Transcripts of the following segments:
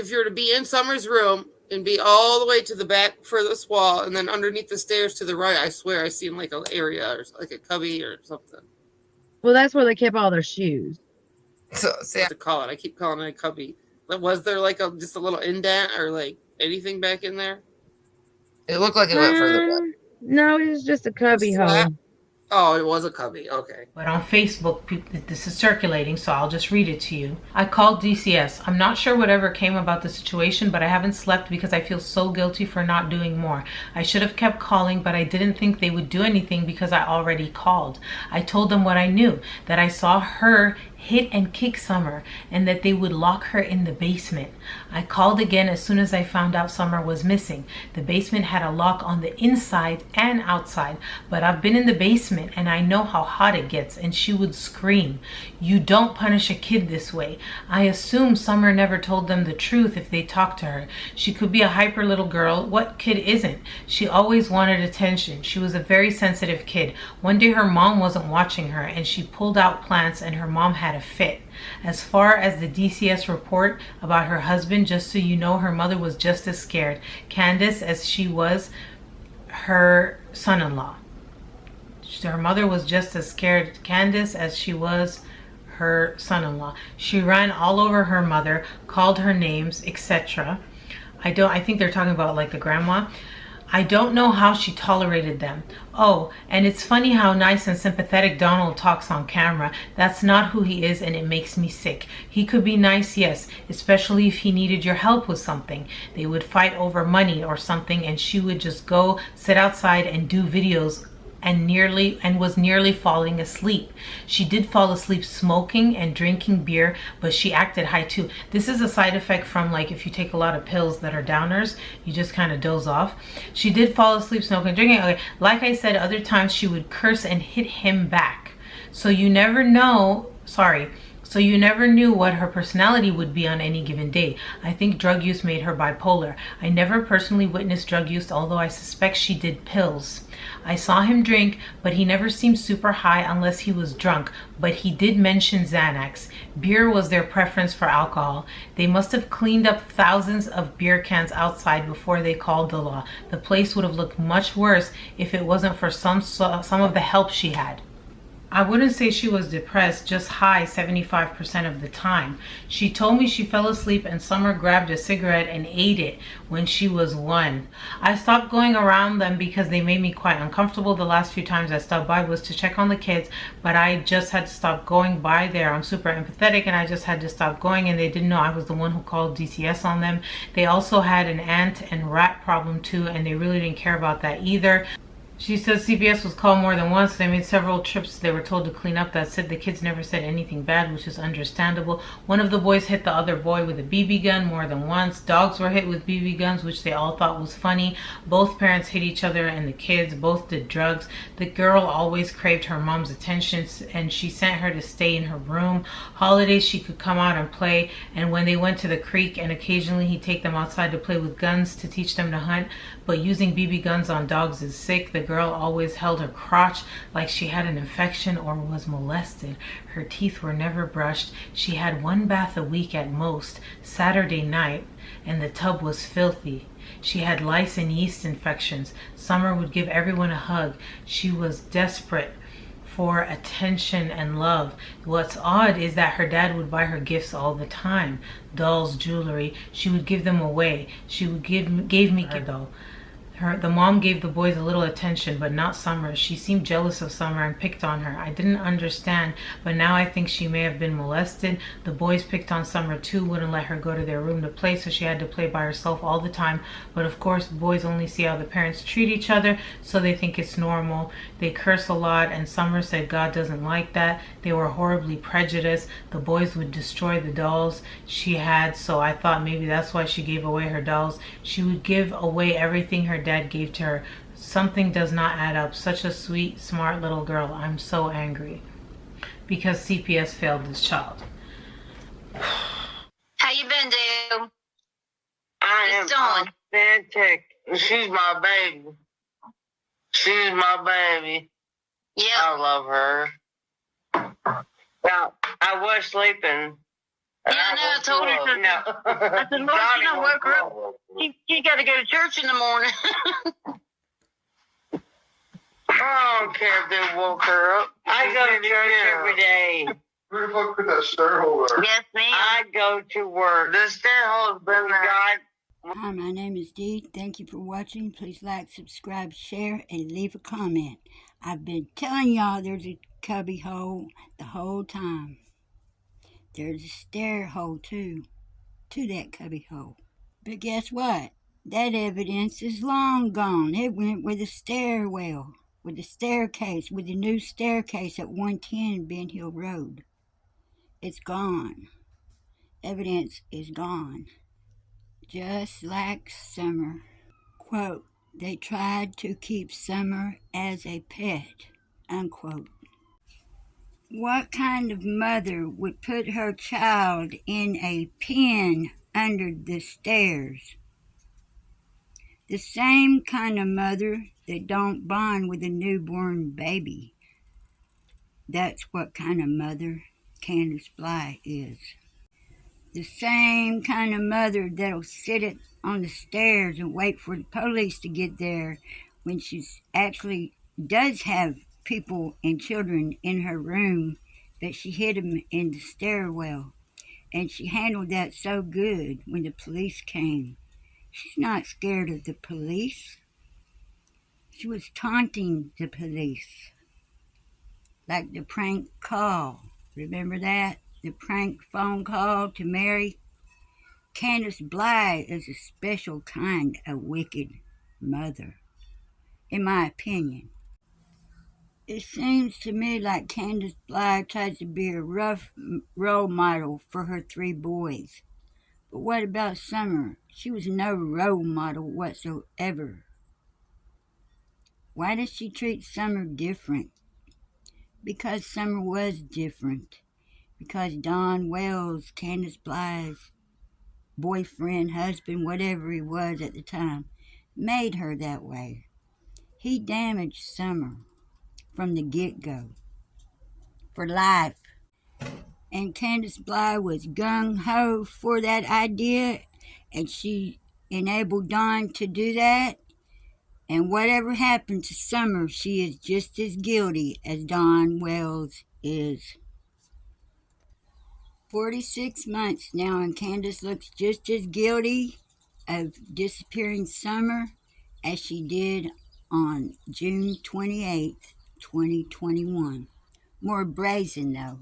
if you were to be in Summer's room and be all the way to the back furthest wall, and then underneath the stairs to the right, I swear I seen like an area or like a cubby or something. Well, that's where they kept all their shoes. So, what to call it? I keep calling it a cubby. But was there like just a little indent or like anything back in there? It looked like it went further back. No, it was just a cubby hole. Oh, it was a cubby. Okay. But on Facebook, this is circulating, so I'll just read it to you. I called DCS. I'm not sure whatever came about the situation, but I haven't slept because I feel so guilty for not doing more. I should have kept calling, but I didn't think they would do anything because I already called. I told them what I knew, that I saw her hit and kick Summer and that they would lock her in the basement. I called again as soon as I found out Summer was missing. The basement had a lock on the inside and outside, but I've been in the basement and I know how hot it gets, and she would scream. You don't punish a kid this way. I assume Summer never told them the truth if they talked to her. She could be a hyper little girl. What kid isn't? She always wanted attention. She was a very sensitive kid. One day her mom wasn't watching her and she pulled out plants and her mom had a fit. As far as the DCS report about her husband, just so you know, her mother was just as scared, Candace, as she was her son-in-law. Her mother was just as scared, Candace, as she was her son-in-law. She ran all over her mother, called her names, etc. I think they're talking about like the grandma. I don't know how she tolerated them. Oh, and it's funny how nice and sympathetic Donald talks on camera. That's not who he is, and it makes me sick. He could be nice, yes, especially if he needed your help with something. They would fight over money or something, and she would just go sit outside and do videos and was nearly falling asleep. She did fall asleep smoking and drinking beer, but she acted high too. This is a side effect from like if you take a lot of pills that are downers, you just kind of doze off. She did fall asleep smoking and drinking. Okay, like I said, other times she would curse and hit him back. So you never know, so you never knew what her personality would be on any given day. I think drug use made her bipolar. I never personally witnessed drug use, although I suspect she did pills. I saw him drink, but he never seemed super high unless he was drunk, but he did mention Xanax. Beer was their preference for alcohol. They must have cleaned up thousands of beer cans outside before they called the law. The place would have looked much worse if it wasn't for some of the help she had. I wouldn't say she was depressed, just high 75% of the time. She told me she fell asleep and Summer grabbed a cigarette and ate it when she was 1. I stopped going around them because they made me quite uncomfortable. The last few times I stopped by was to check on the kids, but I just had to stop going by there. I'm super empathetic and I just had to stop going, and they didn't know I was the one who called DCS on them. They also had an ant and rat problem too, and they really didn't care about that either. She says CPS was called more than once. They made several trips. They were told to clean up. That said, the kids never said anything bad, which is understandable. One of the boys hit the other boy with a BB gun more than once. Dogs were hit with BB guns, which they all thought was funny. Both parents hit each other and the kids. Both did drugs. The girl always craved her mom's attention, and she sent her to stay in her room. Holidays, she could come out and play. And when they went to the creek, and occasionally he'd take them outside to play with guns to teach them to hunt. But using BB guns on dogs is sick. The girl always held her crotch like she had an infection or was molested. Her teeth were never brushed. She had 1 bath a week at most, Saturday night, and the tub was filthy. She had lice and yeast infections. Summer would give everyone a hug. She was desperate for attention and love. What's odd is that her dad would buy her gifts all the time. Dolls, jewelry. She would give them away. She would gave me though. The mom gave the boys a little attention, but not Summer. She seemed jealous of Summer and picked on her. I didn't understand, but now I think she may have been molested. The boys picked on Summer too, wouldn't let her go to their room to play, so she had to play by herself all the time. But of course, boys only see how the parents treat each other, so they think it's normal. They curse a lot, and Summer said God doesn't like that. They were horribly prejudiced. The boys would destroy the dolls she had, so I thought maybe that's why she gave away her dolls. She would give away everything her dad gave to her. Something does not add up. Such a sweet, smart little girl. I'm so angry because CPS failed this child. How you been, dude? I am authentic. She's my baby. She's my baby. Yeah. I love her. Now, I was sleeping Yeah, I know. I told her. No. I said, Lord, she don't woke her up. She got to go to church in the morning. I don't care if they woke her up. I go to church every day. Who the fuck put that stair hole there? Yes, ma'am. I go to work. The stair hole's been there. Hi, my name is Dee. Thank you for watching. Please like, subscribe, share, and leave a comment. I've been telling y'all there's a cubby hole the whole time. There's a stair hole too, to that cubby hole. But guess what? That evidence is long gone. It went with the stairwell, with the staircase, with the new staircase at 110 Ben Hill Road. It's gone. Evidence is gone. Just like Summer. Quote, they tried to keep Summer as a pet, unquote. What kind of mother would put her child in a pen under the stairs? The same kind of mother that don't bond with a newborn baby. That's what kind of mother Candusbly is. The same kind of mother that'll sit on the stairs and wait for the police to get there when she actually does have people and children in her room, but she hid them in the stairwell. And she handled that so good when the police came. She's not scared of the police. She was taunting the police. Like the prank call. Remember that? The prank phone call to Mary. Candusbly is a special kind of wicked mother, in my opinion. It seems to me like Candusbly tries to be a rough role model for her 3 boys. But what about Summer? She was no role model whatsoever. Why does she treat Summer different? Because Summer was different. Because donwells, Candusbly's boyfriend, husband, whatever he was at the time, made her that way. He damaged Summer from the get-go, for life. And Candusbly was gung-ho for that idea, and she enabled Dawn to do that. And whatever happened to Summer, she is just as guilty as donwells is. 46 months now, and Candace looks just as guilty of disappearing Summer as she did on June 28th, 2021. More brazen, though.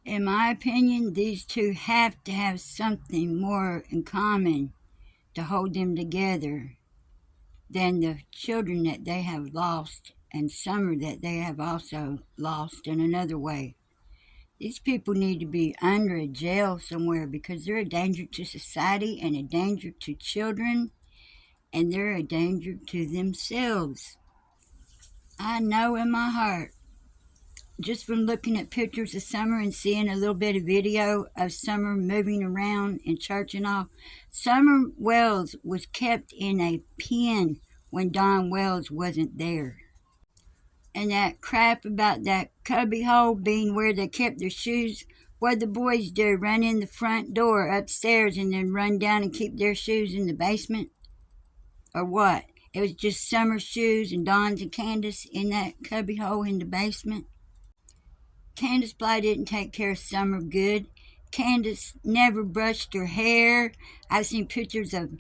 In my opinion, these two have to have something more in common to hold them together than the children that they have lost and Summer that they have also lost in another way. These people need to be under a jail somewhere because they're a danger to society and a danger to children, and they're a danger to themselves. I know in my heart, just from looking at pictures of Summer and seeing a little bit of video of Summer moving around in church and all, Summerwells was kept in a pen when donwells wasn't there. And that crap about that cubbyhole being where they kept their shoes, what the boys do, run in the front door upstairs and then run down and keep their shoes in the basement? Or what? It was just Summer's shoes and Dawn's and Candace in that cubbyhole in the basement? Candusbly didn't take care of Summer good. Candace never brushed her hair. I've seen pictures of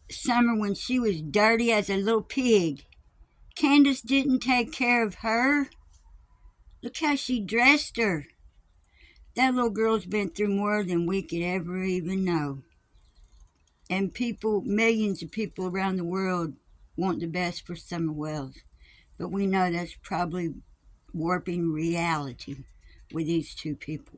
Summer when she was dirty as a little pig. Candace didn't take care of her. Look how she dressed her. That little girl's been through more than we could ever even know. And people, millions of people around the world want the best for Summerwells. But we know that's probably warping reality with these two people.